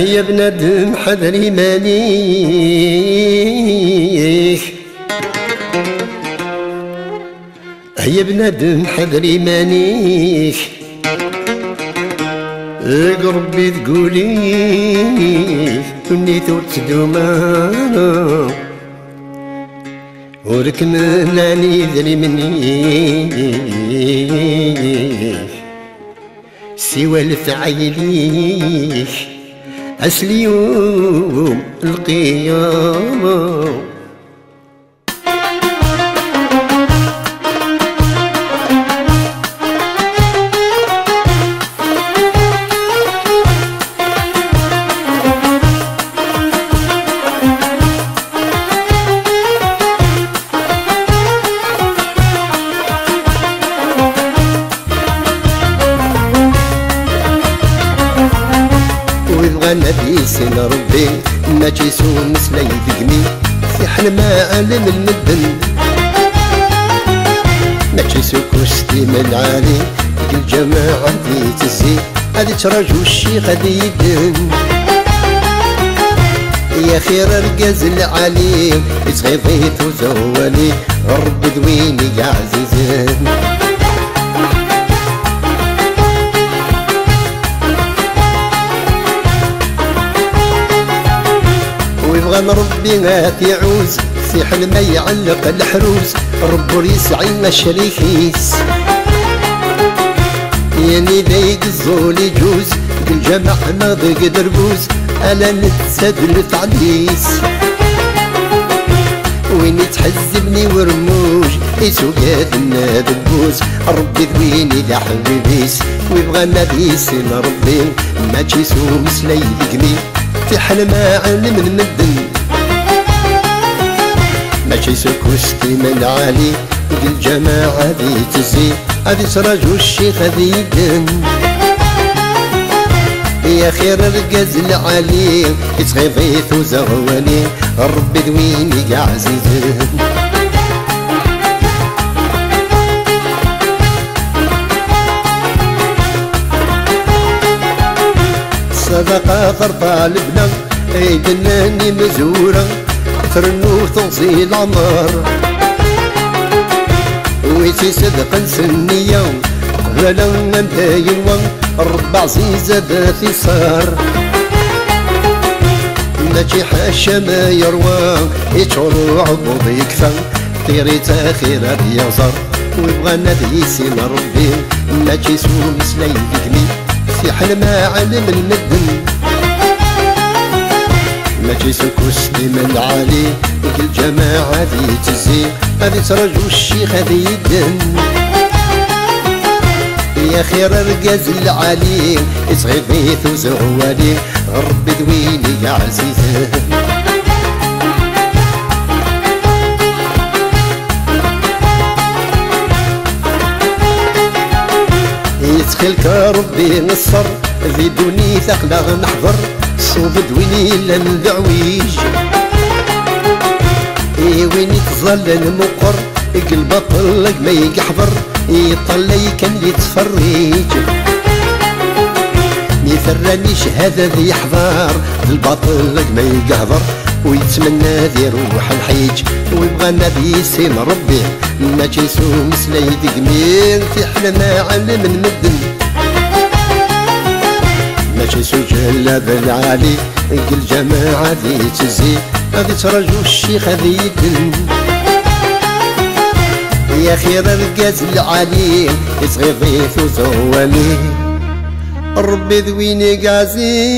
يا بنادم حذري مانيك، يا بنادم حذري مانيك، قربي تقولي ونيت وتدوما وركمناني ذري مني سوى الفعيليك أسل يوم القيامة. نبي سن ربي ما تيسوم مسلا يدقني في حل ما علم المدن ما تيسوكوستي من عالي الجماعة دي تزي هادي تراجو الشيخ هادي يدن يا خير الرقاز العالي يتغيظيت وزوالي ربي دويني يا عزيزين. ويبغى ربي يعوز في حل ما يعلق الحروز ربو يسعي الشريكيس يعني ذيك الزول يجوز الجمع ناضق دربوز انا نتسدل تعليس وين يتحزبني ورموج يسوقات النادبوز ربي ذويني يا حبيبيس ويبغى نبيس ربي ما تيسوم مسلا يدقني في حل ما علم المدن ماشي سكوستي من عالي الجماعة ذي تزي هذي تراجو الشيخ هذي يدن يا خير الرقاز العالي يتغيظيت وزغواني ربي ذويني يا عزيزين. صدقة فرطة لبنا ايدناني مزورة ترنو تنصي العمر ويتي صدق نسنية قبل انت يلوى رب عزيزة ذاتي صار ماشي حاشا ما يروى يتشعرو عبوض يكفى طيري تاخير يزر ويبغى نبي سين ربي ماشي سوم مسلا يدقني في حل ما علم المدن ماشي سكوستي من عالي الجماعة ذي تزي هذي ترجو الشيخ هذي يدن يا خير الرقاز العالي يتغيظيت وزغوالي ربي ذويني يا عزيزين. يتخلك ربي نصر ذي دوني ثقلا نحضر صوب دويني للدعويج وين يتظل المقر قلب طلق ما يحضر يطلي كان يتفرج ميفرانيش هذا ذي يحضر البطل ما يقهضر ويتمنى ذي روح الحيج ويبغى نبي سين ربي ما تيسوم مسلا يدقمين في حل ما علم المدن ماشي سجل بالعالي الجماعة ذي تزي هذي ترجو الشيخ هذي يدن يا خير الرقاز العالي يتغيظيت وزوالي ربي ذويني قازي